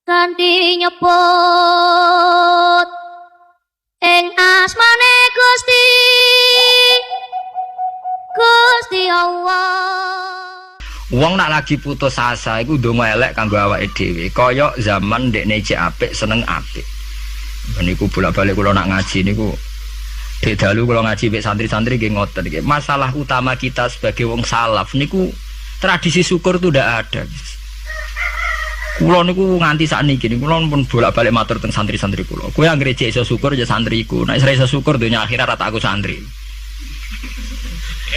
kanthi nyebut ing asmane Gusti Allah. Wong nak lagi putus asa iku ndonga elek kanggo awake dhewe. Kaya zaman ndekne cek apik seneng apik. Niku bolak-balik kula nak ngaji niku dek dalu kula ngaji mek santri-santri nggih ngoten iki. Masalah utama kita sebagai wong salaf niku tradisi syukur itu ndak ada. Kula niku nganti sakniki niku kula pun bolak-balik matur teng santri-santri kula. Kowe anggere cek iso syukur ya santriku. Nek ora iso syukur donya akhirat rata aku santri.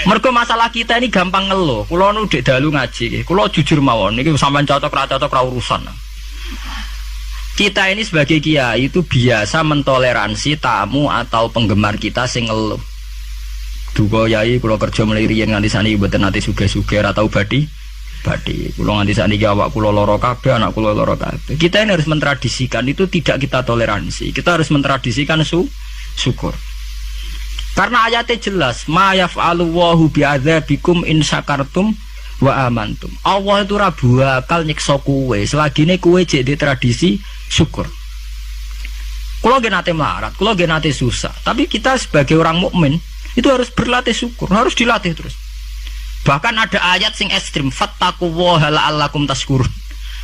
Mergo masalah kita ini gampang ngeluh. Kula nu dek dalu ngaji, kula jujur mawon niki sampean cocok ra urusan. Kita ini sebagai kiai itu biasa mentoleransi tamu atau penggemar kita sing ngeluh. Duga yai kula kerja mliriyen nganti saniki mboten nate sugih-sugih ra tau badi. Kula nganti saniki awak kula lara kabeh, anak kula lara kabeh. Kita ini harus mentradisikan itu tidak kita toleransi. Kita harus mentradisikan syukur. Karena ayatnya jelas, ma yaf'alu Allahu bi'adzabikum in syakartum wa amantum. Allah itu ora bakal nyiksa kowe selagine kowe jek di tradisi syukur. Kula nggih nate melarat, kula nggih nate susah, tapi kita sebagai orang mukmin itu harus berlatih syukur, harus dilatih terus. Bahkan ada ayat sing ekstrim, fattaqullaha la'allakum tashkurun.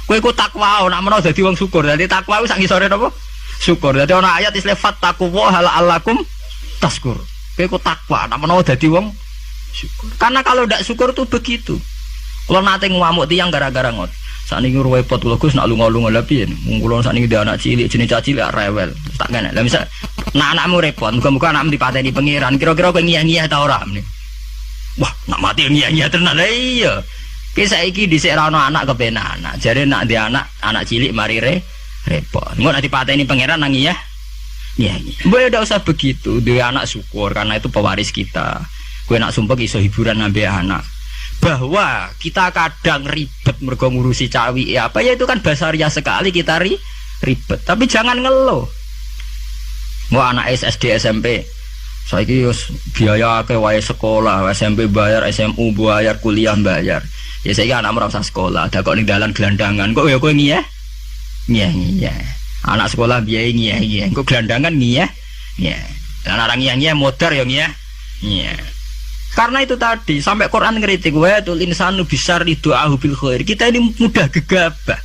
Kowe iku takwa nek menawa dadi wong syukur. Dadi takwa iku sak ngisore napa? Syukur. Dadi ana ayat istilah fattaqullaha la'allakum tashkurun. Kowe kok takwa, nak menawa dadi wong syukur. Karena kalau ndak syukur tuh begitu. Kalau nate ngamuk tiyang gara-gara ngot. Sakniki repot kula Gus nak lunga-lunga lha piye? Mung kula sakniki ndek anak cilik jenenge caci cilik rewel. Tak kene. Lah misal nak anakmu repot, muga-muga anakmu dipateni pangeran. Kira-kira kowe ngiyah-ngiyah ta ora meneh? Wah, nak mati ngiyah-ngiyah tenan. Lah iya. Ki saiki dhisik ra ono anak kepenak anak. Jare nak ndek anak cilik mari repot. Engko nak dipateni pangeran nang ngiyah. Ya, boleh tidak usah begitu. Dia anak syukur karena itu pewaris kita. Gue nak sumpah iso hiburan ngambil anak. Bahwa kita kadang ribet mergo ngurusi cawi apa ya itu kan basaria sekali kita ribet. Tapi jangan ngeluh. Wah anak SD SMP. Saiki biaya akeh wae sekolah, SMP bayar, SMU bayar, kuliah bayar. Ya saiki anak ora usah sekolah, dak kok ning dalan gelandangan. Kok ya kowe ngiyeh? Ngiyeh. Anak sekolah biaya ngiyah, kok gelandangan ngiyah, dan orang ngiyah modar ya ngiyah. Karena itu tadi sampai Quran ngeritik, wa tul insanu bisar doahu bil khair. Kita ini mudah gegabah.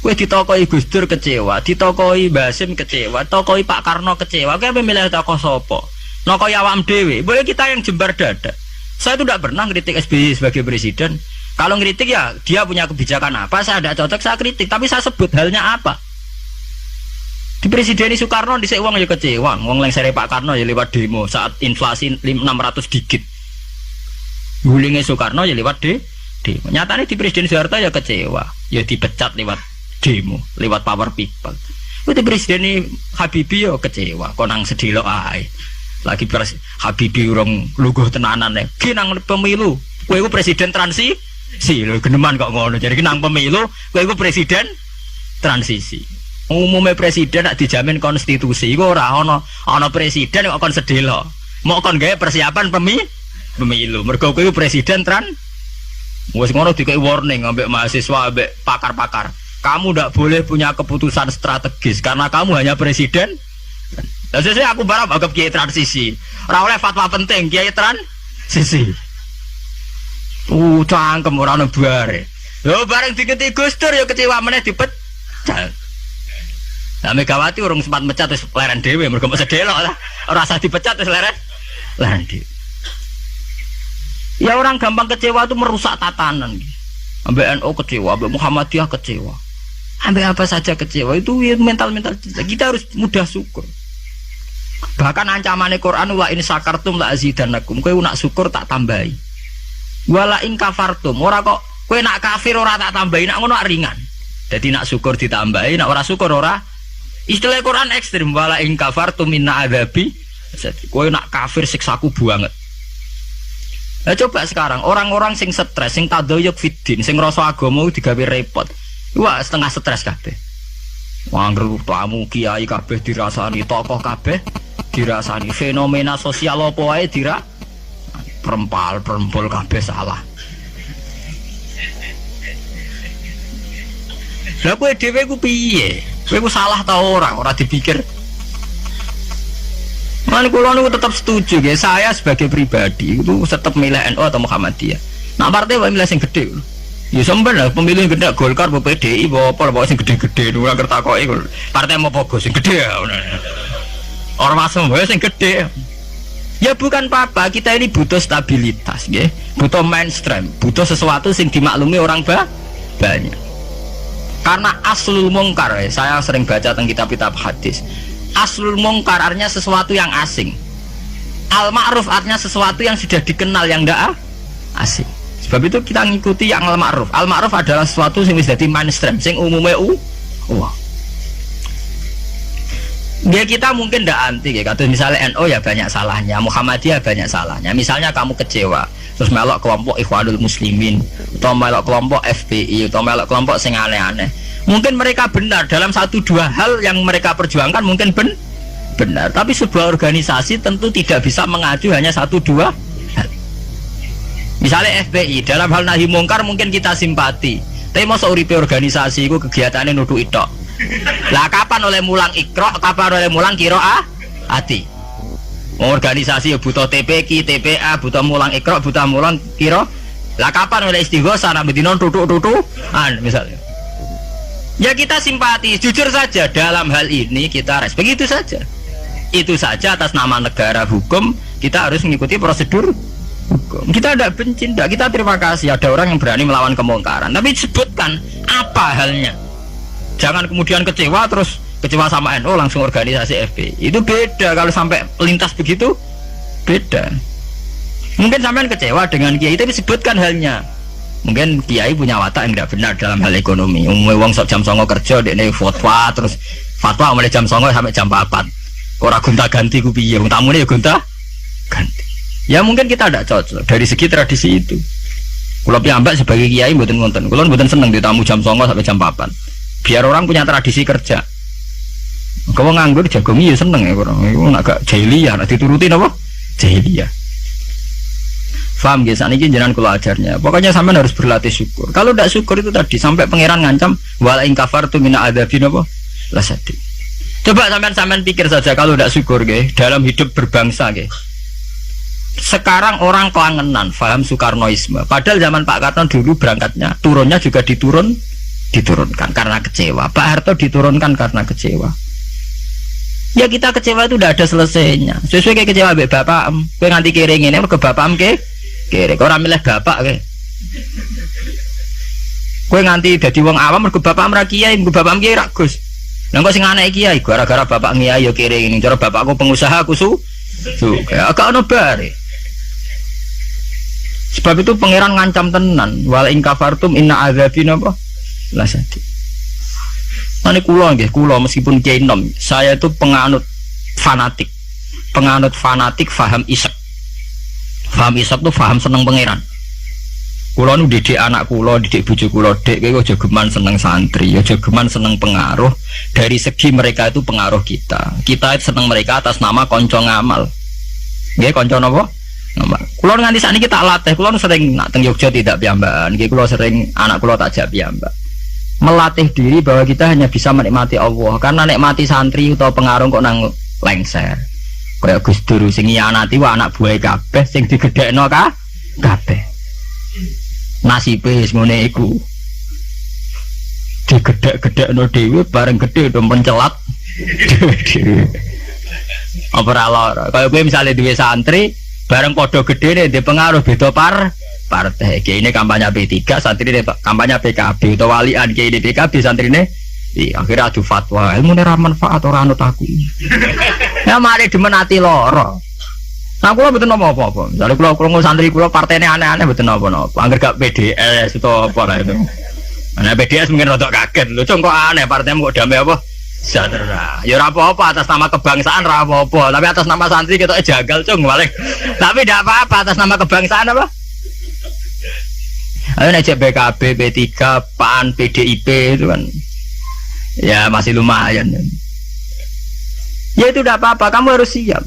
Kowe ditokoi Gus Dur kecewa, ditokoi Basim kecewa, tokoi Pak Karno kecewa. Kowe milih toko sapa? Nokoi awam dhewe. Boleh kita yang jembar dada. Saya itu tidak pernah ngeritik SBY sebagai presiden. Kalau ngeritik ya dia punya kebijakan apa, saya tidak cocok saya kritik, tapi saya sebut halnya apa. Di Presiden Soekarno dhisik wong ya kecewa, wong lengsere Pak Karno ya lewat demo saat inflasi 600 digit. Gulinge Soekarno ya lewat demo. Nyatane di Presiden Soeharto ya kecewa, ya dipecat lewat demo, lewat power people. Ku di Presiden Habibie ya kecewa, konang sedelok ae. Lagi Habibie urung lungguh tenanan nek nang pemilu. Kowe iku presiden transisi. Lho geneman kok ngono. Jadi nang pemilu kowe iku presiden transisi. Umumnya presiden nak dijamin konstitusi, kok ora ana presiden kok kon sedelo. Mau kon gawe persiapan pemilu. Mergo kowe presiden wis ngono dikei warning ambek mahasiswa ambek pakar-pakar. Kamu ndak boleh punya keputusan strategis karena kamu hanya presiden. Lah sesuk aku barang anggap kiai transisi. Ora oleh fatwa penting kiai transisi. Cangkem ora ono bare. Lho bareng diketi Gus Dur ya kecewa meneh dipecat. Nah Megawati urung sempat mecat terus leren dhewe mergo mesti delok lah. Ora usah dipecat terus leren dhewe. Ya orang gampang kecewa itu merusak tatanan. Ambek NU kecewa, ambek Muhammadiyah kecewa. Ambek apa saja kecewa itu ya mental-mental kita harus mudah syukur. Bahkan ancamannya Quran wa in syakartum la azidannakum. Kowe nak syukur tak tambahi. Wala in kafartum ora kok kowe nak kafir ora tak tambahi, nak ngono ringan. Jadi nak syukur ditambahi, nak ora syukur ora. Istilah Quran ekstrim, wala in kafartum minna adzabi. Kowe nak kafir siksaku banget. Nah coba sekarang orang-orang sing stres, sing tadayuk fiddin, sing ngrasa agama digawe repot. Wah setengah stres kabeh. Wangger tamu kiai kabeh dirasani, tokoh kabeh dirasani, fenomena sosial apa wae perempal kabeh salah. Lah kowe dhewe ku piye? Kowe ku salah ta ora dipikir. Mane kula niku tetap setuju nggih, saya sebagai pribadi itu tetap milih NU atau Muhammadiyah. Nah partai wae milih sing gedhe. Ya sampean lah pemilih gede Golkar apa PDI apa sing gede-gede ora kertakoki partai mau pogo sing gede ya. Ora masuk wae sing gede. Ya bukan apa-apa, kita ini butuh stabilitas nggih, butuh mainstream, butuh sesuatu sing dimaklumi orang banyak. Karena aslul mungkar, saya sering baca tentang kitab-kitab hadis. Aslul mungkar artinya sesuatu yang asing. Al ma'ruf artinya sesuatu yang sudah dikenal yang ndak asing. Sebab itu kita ngikuti yang al ma'ruf. Al ma'ruf adalah sesuatu yang wis dadi mainstream, sing umume wah. Ya kita mungkin ndak anti ya, kados misalnya NU ya banyak salahnya, Muhammadiyah banyak salahnya. Misalnya kamu kecewa, terus melok kelompok Ikhwanul Muslimin, atau melok kelompok FPI, atau melok kelompok sing aneh-aneh. Mungkin mereka benar dalam satu dua hal yang mereka perjuangkan mungkin benar, tapi sebuah organisasi tentu tidak bisa mengacu hanya satu dua hal. Misalnya FPI dalam hal nahi mungkar mungkin kita simpati, tapi masa uripe organisasi itu kegiatannya nuduh itok. Lah kapan oleh mulang ikro, kapan oleh mulang kiroah hati. Organisasi butuh TPQ, TPA, butuh mulang ikro, butuh mulang kiro. Lah kapan oleh istighosah nambah dinon tutuk-tutukan misalnya. Ya kita simpati, jujur saja dalam hal ini kita respect, begitu saja. Itu saja atas nama negara hukum kita harus mengikuti prosedur hukum. Kita tidak benci, tidak, kita terima kasih ada orang yang berani melawan kemungkaran. Tapi sebutkan apa halnya. Jangan kemudian kecewa terus kecewa sama NU langsung organisasi FPI. Itu beda, kalau sampai lintas begitu beda. Mungkin sampean kecewa dengan kiai tapi sebutkan halnya. Mungkin kiai punya watak yang tidak benar dalam hal ekonomi. Wong sok jam 09.00 kerja dekne fatwa terus fatwa mulai jam 09.00 sampai jam 4. Ora gonta-ganti ku piye? Wong tamune ya gonta-ganti. Ya mungkin kita tidak cocok dari segi tradisi itu. Kula piyambak sebagai kiai mboten wonten. Kula mboten seneng ditamu jam 09.00 sampai jam 4. Biar orang punya tradisi kerja. Kalau nganggur jagung ya seneng ya orang. Itu agak jahiliyah, nak diturutin apa? Jahiliyah. Faham guys, ini jenengan kula ajarnya. Pokoknya sampean harus berlatih syukur. Kalau tidak syukur itu tadi sampai pangeran ngancam wala in kafartum min adzabin apa? Lasadi. Coba sampean pikir saja kalau tidak syukur guys dalam hidup berbangsa guys. Sekarang orang kelangenan, paham Soekarnoisme. Padahal zaman Pak Karno dulu berangkatnya turunnya juga diturunkan karena kecewa. Pak Harto diturunkan karena kecewa. Ya kita kecewa itu udah ada selesainya. Sesuai kayak kecewa mbek bapak, kowe nganti kere ngene mergo bapakmu kere. Ora milih bapak kowe. Kowe nganti dadi wong awam mergo bapakmu ra kiai, mergo bapakmu kiai ra Gus. Lah kok sing anake kiai gara-gara bapak kiai ya kere ngene. Cara bapakku pengusaha aku agak ono bare. Sebab itu pangeran ngancam tenan, wal in kafartum inna adzabina apa? Lasati. Ini kulo nggih, kulo meskipun kiai nom, saya itu penganut fanatik faham isak. Faham isak tuh faham seneng pangeran. Kulo nu didik anak kulo, didik bojo kulo, dek kowe aja geman seneng santri, aja geman seneng pengaruh. Dari segi mereka itu pengaruh kita. Kita seneng mereka atas nama konco ngamal. Nggih, konco napa? Ngamal. Kulo nganti sakniki tak latih, kulo sering nak teng Yogya tidak piyambakan. Nggih kulo sering anak kulo tak jak piyambak. Melatih diri bahwa kita hanya bisa menikmati Allah karena nikmati santri atau pengaruh kok nang lengser kayak Gus Dur sing nyianati wa anak buah kabeh sing digedhekno kabeh nasibe ngene iku digedhek-gedhekno dhewe bareng gedhe do mencelat dhewe apa ora lara kaya kowe misale duwe santri bareng padha gedhene ndek pengaruh beda partai. Kiai ini kampanye P3, santri ini kampanye PKB atau walian kiai ini PKB, santri ini akhirnya adu fatwa ilmu ini manfaat orang anut aku ya mari dimenati loro. Nah kalau betul apa-apa misalnya kalau santri kalau partainya aneh-aneh betul apa-apa anggar gak PDS atau apa lah itu nah PDS mungkin rodok kaget lu kok aneh partainya kok damai apa sejahtera ya apa-apa atas nama kebangsaan apa-apa tapi atas nama santri kita jagal cung balik tapi tidak apa-apa atas nama kebangsaan apa. Ayo ngajak PKB, P3, PAN, PDIP itu kan ya masih lumayan. Ya itu tidak apa-apa, kamu harus siap.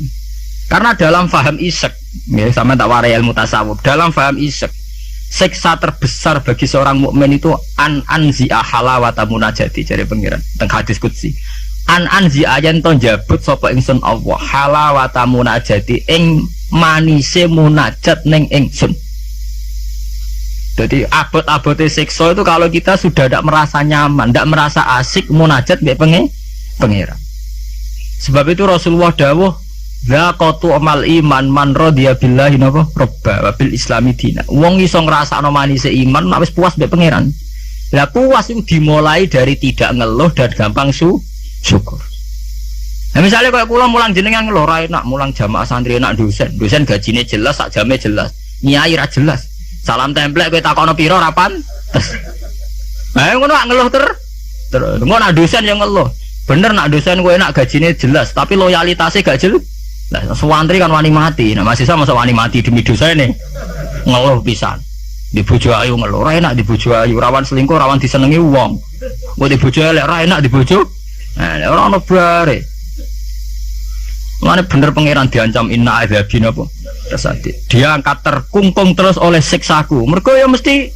Karena dalam faham isek, ya sama tak warai ilmu tasawuf. Dalam faham isek, siksa terbesar bagi seorang mukmin itu anzi'a halawata munajati jare pengiran teng hadis qudsi anzi'a yen to njabut sapa ingsun Allah halawata munajati ing manise munajat ning ingsun. Jadi abot-abote siksa itu kalau kita sudah tidak merasa nyaman, tidak merasa asik munajat mbek pengiran. Sebab itu Rasulullah dawuh zaqatu amal iman man radhiya billahi napa robba wa bil islami dina. Wong iso ngrasakno manise iman nek wis puas mbek pangeran. Lah puas itu dimulai dari tidak ngeluh dan gampang syukur. Nah misalnya kayak kula mulang jenengan ngeluh ra enak, mulang jamaah santri enak dosen gajine jelas, sak jame jelas. Nyai ra jelas. Salam templek kowe takono pira ra pantes. Nah ngono ngeluh terus ngono dosen yang ngeluh. Bener nak dosen kowe enak gajine jelas, tapi loyalitasnya gak jelas. Nah, sewantri kan wani mati. Nah, mahasiswa masa wani mati demi dosa ini ngeluh pisan. Di bojo ayu ngeluh, ra enak di bojo ayu, rawan selingkuh, rawan disenengi wong. Kok di bojo elek ra enak di bojo. Nah, ora ono bare. Mane bener pangeran diancam inna adzabin apa? Tersati. Dia angkat terkungkung terus oleh siksaku. Mergo ya mesti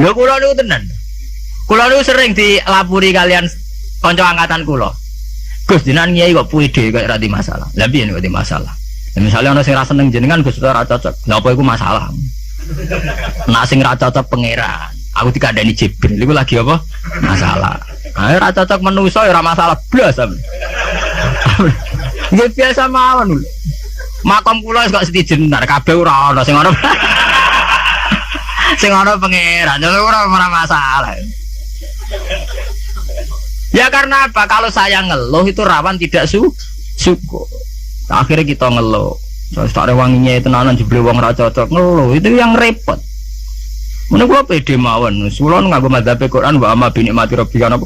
lho kula niku tenan. Kula niku sering dilapuri kalian kanca angkatan kula. Gus jenengan nyai kok puide kok ora di masalah. Lah piye nek di masalah? Ya misale ana sing ra seneng jenengan Gus ora cocok. Lah apa iku masalah? Nek sing ra cocok pangeran, aku dikandani Jibril iku lagi apa? Masalah. Ayo ra cocok manusa ya ora masalah blas. Nggih biasa mawon. Makom kula wis kok setijenar kabeh ora ana sing ana. Sing ana pangeran, ora masalah. Ya karena apa? Kalau saya ngeluh itu rawan tidak syukur. Akhirnya kita ngeluh. Terus tak rewanginya tenanan jebule wong ra cocok ngeluh itu yang repot. Mun kula pede mawon. Kula nganggo madzhab Quran wa amma bi nikmati rabbika napa.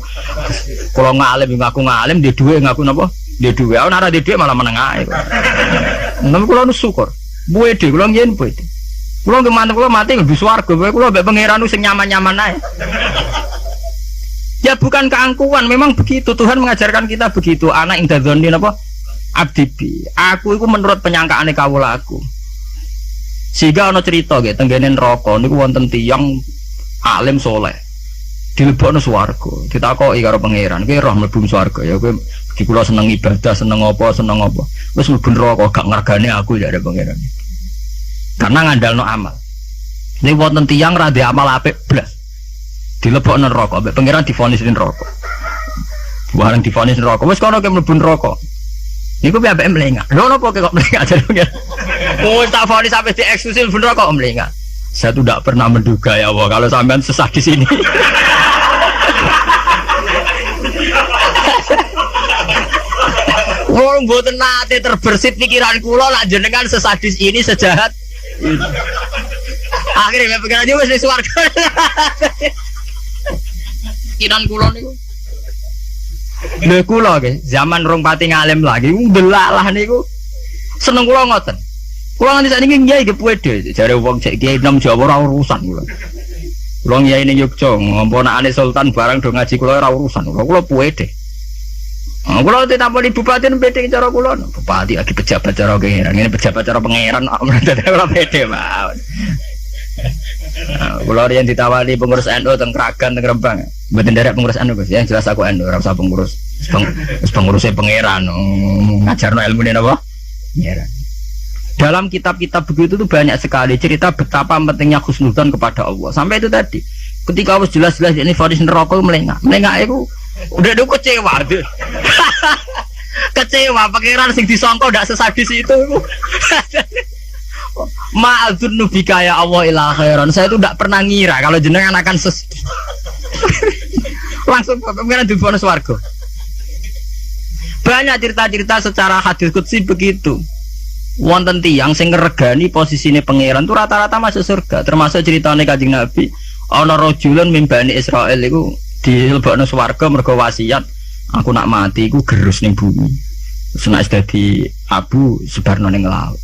Kula ngalim ngaku ngalim di dhuwit ngaku napa? Di dhuwit. Ana ora di dhuwit malah meneng ae. Nang kula nu syukur. Pede kula yen pede. Kula nggih kula mati ngebu swarga. Kula mbek pangeran sing nyaman-nyaman ae. Ya bukan keangkuhan, memang begitu. Tuhan mengajarkan kita begitu. Anak indadzoni apa? Abdibi. Aku itu menurut penyangkaane kawula aku. Sehingga ana cerita nggih tenggene neraka niku wonten tiyang alim saleh. Dilebokno swarga. Ditakoki karo pangeran, "Kowe roh mlebu swarga ya kowe iki kula seneng ibadah, seneng apa? Wis mlebu neraka gak ngargane aku ya ada pangeran." Karena ngandalno amal. Ini wonten tiyang ra ndek amal apik blas. Dilebokno neraka, mbek pangeran divonis neraka. Bareng divonis neraka, wis kono ke mlebu neraka. Niku piye ambek mlengak. Lho napa kok mlengak jenenge? Oh, tak vonis sampai di eksklusif bener kok mlengak. Saya tuh tidak pernah menduga ya Allah kalau sampean sesat di sini. Wong mboten nate terbersit pikiran kula lak jenengan sesadis ini sejahat ini. Akhirnya pikiran dia wis swarga. Kinan kula niku. Lho kula nggih, zaman rong pati ngalim lagi ndelalah niku. Seneng kula ngoten. Kula nganti sakniki nggih nggih pede, jare wong cek kiai nom Jawa ora urusan kula. Kula kiai ning Yogya, ngomponakane sultan barang do ngaji kula ora urusan. Kula pede. Kula ditampani bupati pede cara kula. Bupati lagi pejabat cara pangeran, ngene pejabat cara pangeran ora pede mawon. Kula riyen ditawani pengurus NU teng Kragan teng Rembang. Mboten derek pengurus NU Gus, yang jelas aku NU ora usah pengurus. Pengurusnya pangeran ngajarno ilmune napa? Pangeran. Dalam kitab-kitab begitu tuh banyak sekali cerita betapa pentingnya husnudzon kepada Allah. Sampai itu tadi, ketika Allah jelas-jelas ini vonis neraka melengak itu udah kecewa. Kecewa pangeran sing disangka ndak sesadis itu. Ma'adzun nubika ya Allah ila khairan. Saya itu tidak pernah ngira kalau jenengan akan langsung pangeran divonis warga. Banyak cerita-cerita secara hadis qudsi begitu. Wonten tiyang sing ngregani posisine pangeran itu rata-rata masuk surga. Termasuk ceritane Kanjeng Nabi, ana rajulun min Bani Israil iku dilebokno swarga mergo wasiat, aku nak mati iku gerus ning bumi. Senak dadi abu sebarno ning laut.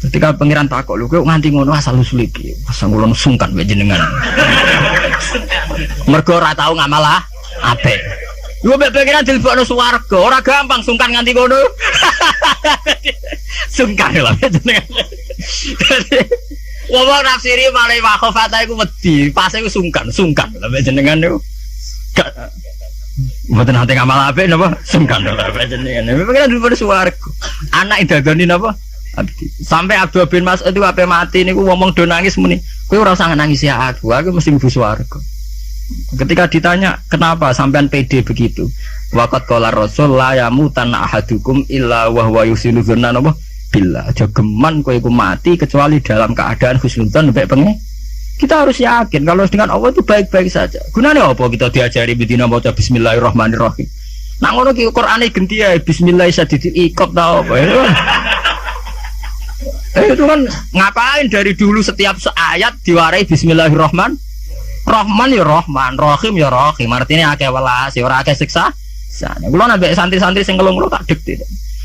Ketika pangeran takok lho kok nganti ngono asal usul iki. Asal kula sungkan wae jenengan. Mergo ora tau ngamal apik. Lu mbek pangeran dilebokno swarga, ora gampang sungkan nganti ngono. Sungkan lho jenengan. Wong nafsiri malah wakhofata iku wedi, pas iku sungkan lha jenengan niku. Gak mboten nate ngamal apik napa sungkan lho jenengan. Pengen dulu swarga. Anak idadoni napa? Abdi. Sampai Abdul bin Mas'ud itu ape mati niku ngomong do nangis muni. Kowe ora usah nangis ya aku mesti mlebu swarga. Ketika ditanya kenapa sampean pede begitu? Waqat qala Rasul la yamutan ahadukum illa wa huwa yusinu dzanna napa? Billah. Aja geman kowe iku mati kecuali dalam keadaan husnudzon mek pengen. Kita harus yakin kalau dengan Allah itu baik-baik saja. Gunanya apa kita diajari bidina maca bismillahirrahmanirrahim. Nak ngono ki Qur'ane genti ya bismillah sadidil iqab ta apa. Itu kan ngapain dari dulu setiap ayat diwarai bismillahirrahman. Rahman ya Rahman, Rahim ya Rahim. Artinya akeh welas, ya ora akeh siksa. Sana kula nambah santri-santri sing ngelung-ngelung tak dikte.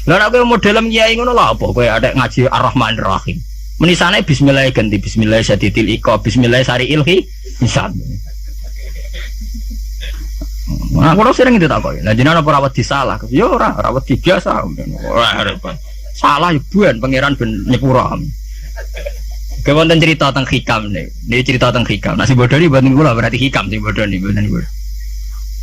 Lah nek kowe modelem kiai ngono lho apa kowe adek ngaji Ar-Rahmanir Rahim. Menisane bismillah ganti bismillah sadidil iqab, bismillah sariil hisab. Nah, kula sering ditakoki. Lah jenengan apa rawat disalah? Ya ora, rawat biasa. Ora repot. Salah ibuan pangeran ben nyepura. Kewonten cerita tentang hikam nih. Ini cerita tentang hikam. Nasi bodoh ini buatin kula berarti hikam sih bodoh nih buatin kula.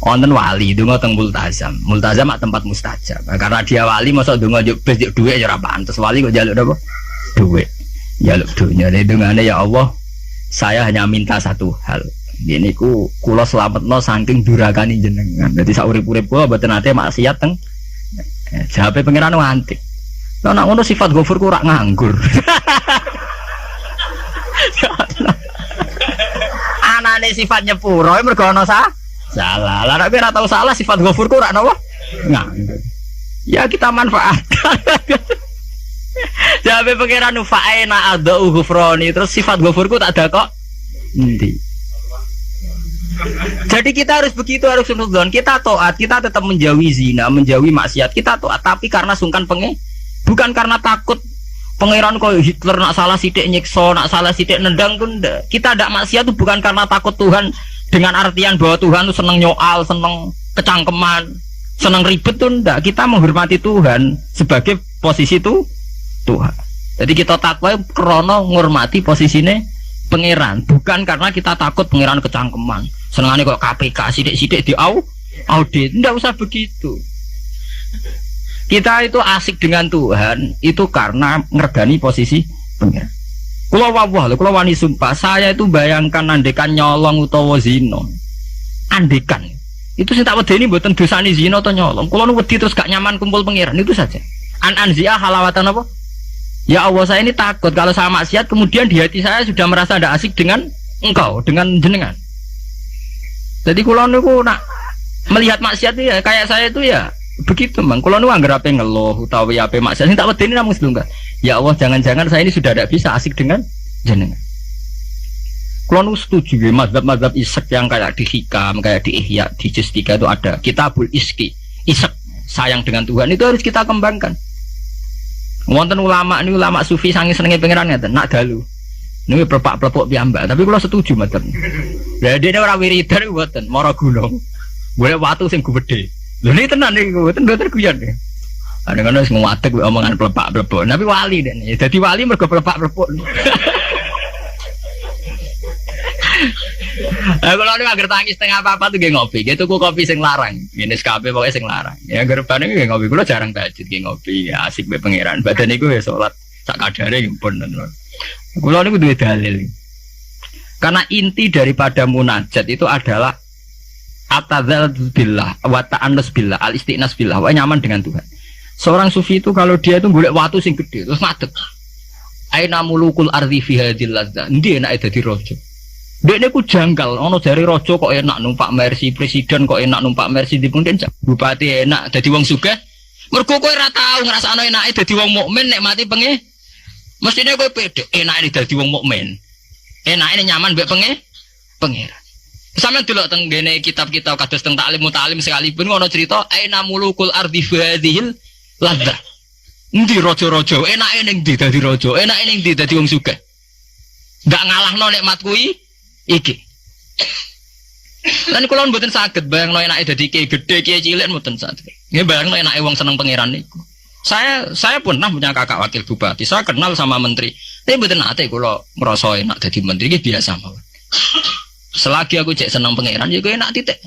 Wonten wali donga teng multazam. Multazam mak tempat mustajab. Nah, karena dia wali masa donga yo bes duit ya ora pantes. Wali kok njaluk apa? Duit. Njaluk dunya. Dongane ya Allah, saya hanya minta satu hal. Ini ku kula slametno saking durakane jenengan. Dadi sak urip-urip kula mboten nate maksiat teng. Jawabe pangeran antik. Lah nek ngono sifat ghafur ku ora nganggur. Anane sifat nyepuro mergo ana salah. Lah nek ora tau salah sifat ghafur ku ora napa? Nganggur. Ya kita manfaatkan. Jawabe pangeran fa'ina adau ghufrani terus sifat ghafur ku tak ada kok. Endi? Jadi kita harus begitu, harus husnudzon. Kita taat, kita tetap menjauhi zina, menjauhi maksiat. Kita taat tapi karena sungkan bukan karena takut pangeran koyo Hitler nak salah sithik nyiksa, nak salah sithik nendang tuh ndak. Kita ndak maksiat tuh bukan karena takut Tuhan dengan artian bahwa Tuhan tuh seneng nyoal, seneng kecangkeman, seneng ribet tuh ndak. Kita menghormati Tuhan sebagai posisi tuh Tuhan. Jadi kita takwa krana ngurmati posisine pangeran, bukan karena kita takut pangeran kecangkeman. Senengane kok KPK sithik-sithik audit, ndak usah begitu. Kita itu asik dengan Tuhan itu karena ngergani posisi pengiran. Kalau wani sumpah, saya itu bayangkan andekan nyolong utawa zina. Andekan itu sing tak wedeni mboten dosane zina atau nyolong. Kalau wedi terus gak nyaman kumpul pengiran itu saja. Anzia halawatan apa? Ya Allah, saya ini takut kalau saya maksiat kemudian di hati saya sudah merasa tidak asik dengan engkau, dengan jenengan. Jadi kalau niku nak melihat maksiat itu ya kayak saya itu ya begitu Bang. Kalau nu anggere ape ngeluh utawi ape maksiat sing tak wedeni namung setunggal. Ya Allah, jangan-jangan saya ini sudah tidak bisa asik dengan jenengan. Kalau nu setuju ya mazhab-mazhab isek yang kayak di hikam, kayak di ihya, di juz 3 itu ada kitabul iski. Isek sayang dengan Tuhan itu harus kita kembangkan. Wonten ulama ini ulama sufi sange senenge pangeran ngeten, nak dalu. Niku perpak-plepok piyambak, tapi kula setuju mboten. Lah dene ora wiridan mboten, mara gunung. Golek watu sing gedhe. Lho ini tenan niku, mboten guyon. Ada kan wis nguwatek omongan plepak-plepok, tapi wali dene. Dadi wali mergo plepak-plepok. Kalau ini agar tangis tengah apa tuh gak ngopi, gitu ku kopi sing larang, ini SKP pokoknya sing larang. Ya agar panen gak ngopi, gue jarang tahajud gak ngopi, ya, asik be pangeran. Badan itu ya sholat, sak kadare pun. Kalau ini gue dalil, karena inti daripada munajat itu adalah atadzal billah, wa ta'annus billah, al istiqnas billah, wa nyaman dengan Tuhan. Seorang sufi itu kalau dia itu golek watu sing gede, terus ngadeg. Aina mulukul ardi fi hadhil ladza, ndi enak dadi raja. Dekne ku janggal, ono jare raja kok enak numpak Mercy, presiden kok enak numpak Mercy, dipundhen bupati enak dadi wong sugih. Mergo kowe ora tau ngrasakno enake dadi wong mukmin nek mati penge. Mestine kowe pede enake dadi wong mukmin. Enake nyaman mbek pangeran. Sampeyan delok teng ngene kitab-kitab kados teng taklim mutalim sekalipun ono cerita aina mulukul ardi hadhil ladza. Endi raja-raja enake ning ndi dadi raja, enake ning ndi dadi wong sugih. Enggak ngalahno nikmat kuwi iki. Lan kula mboten saged bayangno enake dadi kiai gedhe, kiai cilik mboten saged. Nggih bayangno enake wong seneng pangeran niku. Saya pernah punya kakak wakil bupati. Saya kenal sama menteri. Tapi mboten nate kula ngrasa enak dadi menteri iki biasa mawon. Selagi aku cek seneng pangeran ya enak titik.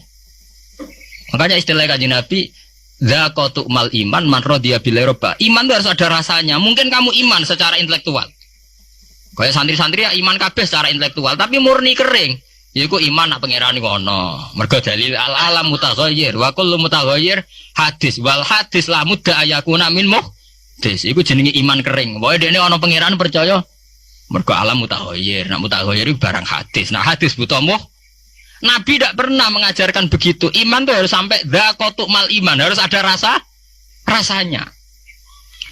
Makanya istilah Kanjeng Nabi zaqatu mal iman man radiya bil robba. Iman itu harus ada rasanya. Mungkin kamu iman secara intelektual. Kayak santri-santri ya iman kabeh secara intelektual, tapi murni kering. Yaiku iman nak pangeran iku ana. Mergo dalil al alam mutaghayyir wa kullu mutaghayyir hadis wal hadis la mudda ayakuna min muhdis. Iku jenenge iman kering. Pokoke dene ana pangeran percaya mergo alam mutaghayyir. Nak mutaghayyir iku barang hadis. Nah hadis buta Nabi tidak pernah mengajarkan begitu. Iman itu harus sampai dzaqatu mal iman, harus ada rasanya.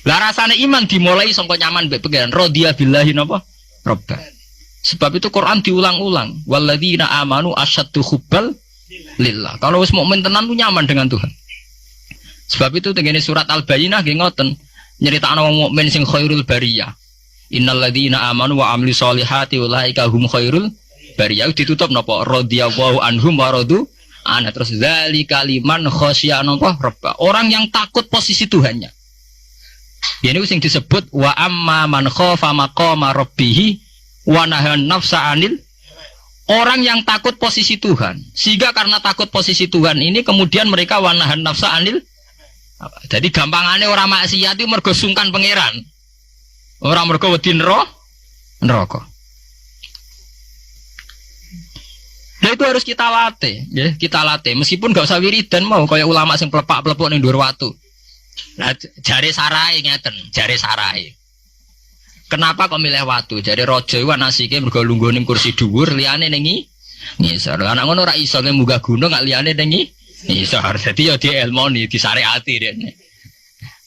Lah rasanya iman dimulai sangka nyaman mbek pangeran radhiya billahi napa? Robba. Sebab itu Quran diulang-ulang. Walladzina amanu asyaddu hubbal lillah. Kalau wis mukmin tenan ku nyaman dengan Tuhan. Sebab itu tengene surat Al-Bayyinah nggih ngoten, nyeritakno wong mukmin sing khairul bariyah. Innalladzina amanu wa amilus solihati ulaika hum khairul bariyah. Ditutup napa? Radhiyallahu anhum wa radu ana. Terus zalika liman khasyiya napa? Rabb. Orang yang takut posisi Tuhannya. Ya ini sing disebut wa amma man khafa maqama rabbih wa nahan nafsa anil. Orang yang takut posisi Tuhan, sehingga karena takut posisi Tuhan ini kemudian mereka wa nahan nafsa anil. Jadi gampangane orang maksiat itu mergo sungkan pangeran. Orang mergo wedi neraka. Nah itu harus kita latih, ya, kita latih. Meskipun gak usah wiridan mau kayak ulama sing pelepak-pelepuk ning dhuwur watu. Nah, jare sarai ngeten, jare sarai. Kenapa kok milih watu? Jare raja iku anasike mergo lungguh ning kursi dhuwur, liyane ning ngisor. Anak ngono ora iso munggah gunung gak liyane ning ngisor. Dadi ya dielmoni, disyariati dene.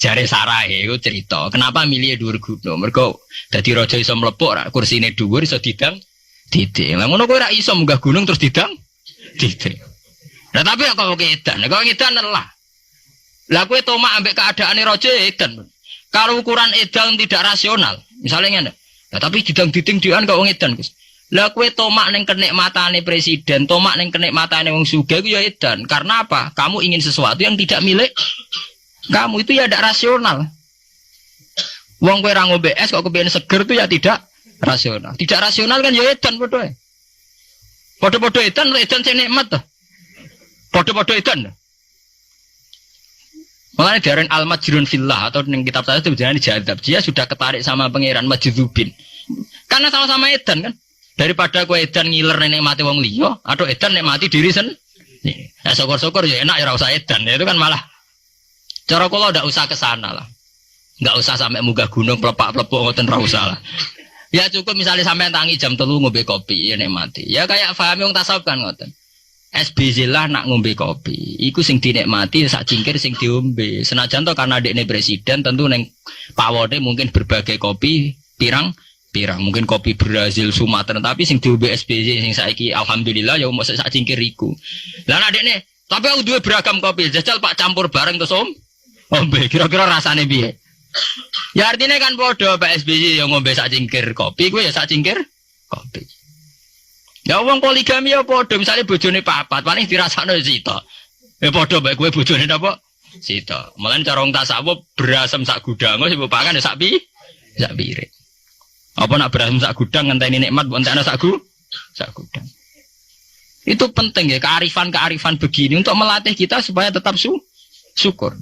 Jare sarai iku cerita. Kenapa milih dhuwur gunung? Mergo dadi raja iso mlepuk kursine dhuwur iso didang titik. Lah ngono kowe ora iso munggah gunung terus didang titik. Lah tapi kok edan lah. Lah kowe tomak ambek keadaane raja edan. Kalau ukuran edan tidak rasional, misalnya ngene. Lah tapi didang titing dhewean kok wong edan, Gus. Lah kowe tomak ning kenikmatane presiden, tomak ning kenikmatane wong sugih iku ya edan. Karena apa? Kamu ingin sesuatu yang tidak milik kamu, itu ya tidak rasional. Wong kowe ra ngombe es kok kepengin seger itu ya tidak rasional. Tidak rasional kan ya edan padha. Padha-padha edan sing nikmat to. Padha-padha edan. Makanya diaran al-majrun fillah atau ning kitab saya itu dijadab. Dia sudah ketarik sama pangeran majdzubin. Karena sama-sama edan kan. Daripada kowe edan ngiler nikmati wong liya atau edan nikmati diri sendiri. Ya syukur-syukur ya enak ya ora usah edan. Ya, itu kan malah cara kula ndak usah ke sana lah. Enggak usah sampai munggah gunung pelepak-pelepuk ngoten ra usah lah. Ya cukup misalnya sampai tangi jam 3 ngombe kopi ya nikmati. Ya kayak paham wong tasawuf kan ngoten. SBZ lah nak ngombe kopi. Iku sing dinikmati sak cingkir sing diombe. Senajan to karena dekne presiden tentu neng pawone mungkin berbagai kopi pirang mungkin kopi Brazil Sumatera tapi sing diombe SBZ sing saiki alhamdulillah ya mosok sak cingkir iku. Lah nak dekne tapi aku duwe beragam kopi jajal Pak campur bareng terus ombe kira-kira rasane piye? Ya artinya kan podo Pak SBY yang ngombe sak cingkir kopi, gue ya sak cingkir kopi. Ya wong poligami ya podo, misalnya bojone papat, paling dirasakno sita. Ya podo bae gue bojone napa? Sita. Malah cara wong tasawuf berasem sak gudang, sing pakan ya sak piring. Apa nak berasem sak gudang ngenteni nikmat mbok entekno sak gudang. Itu penting ya kearifan begini untuk melatih kita supaya tetap syukur.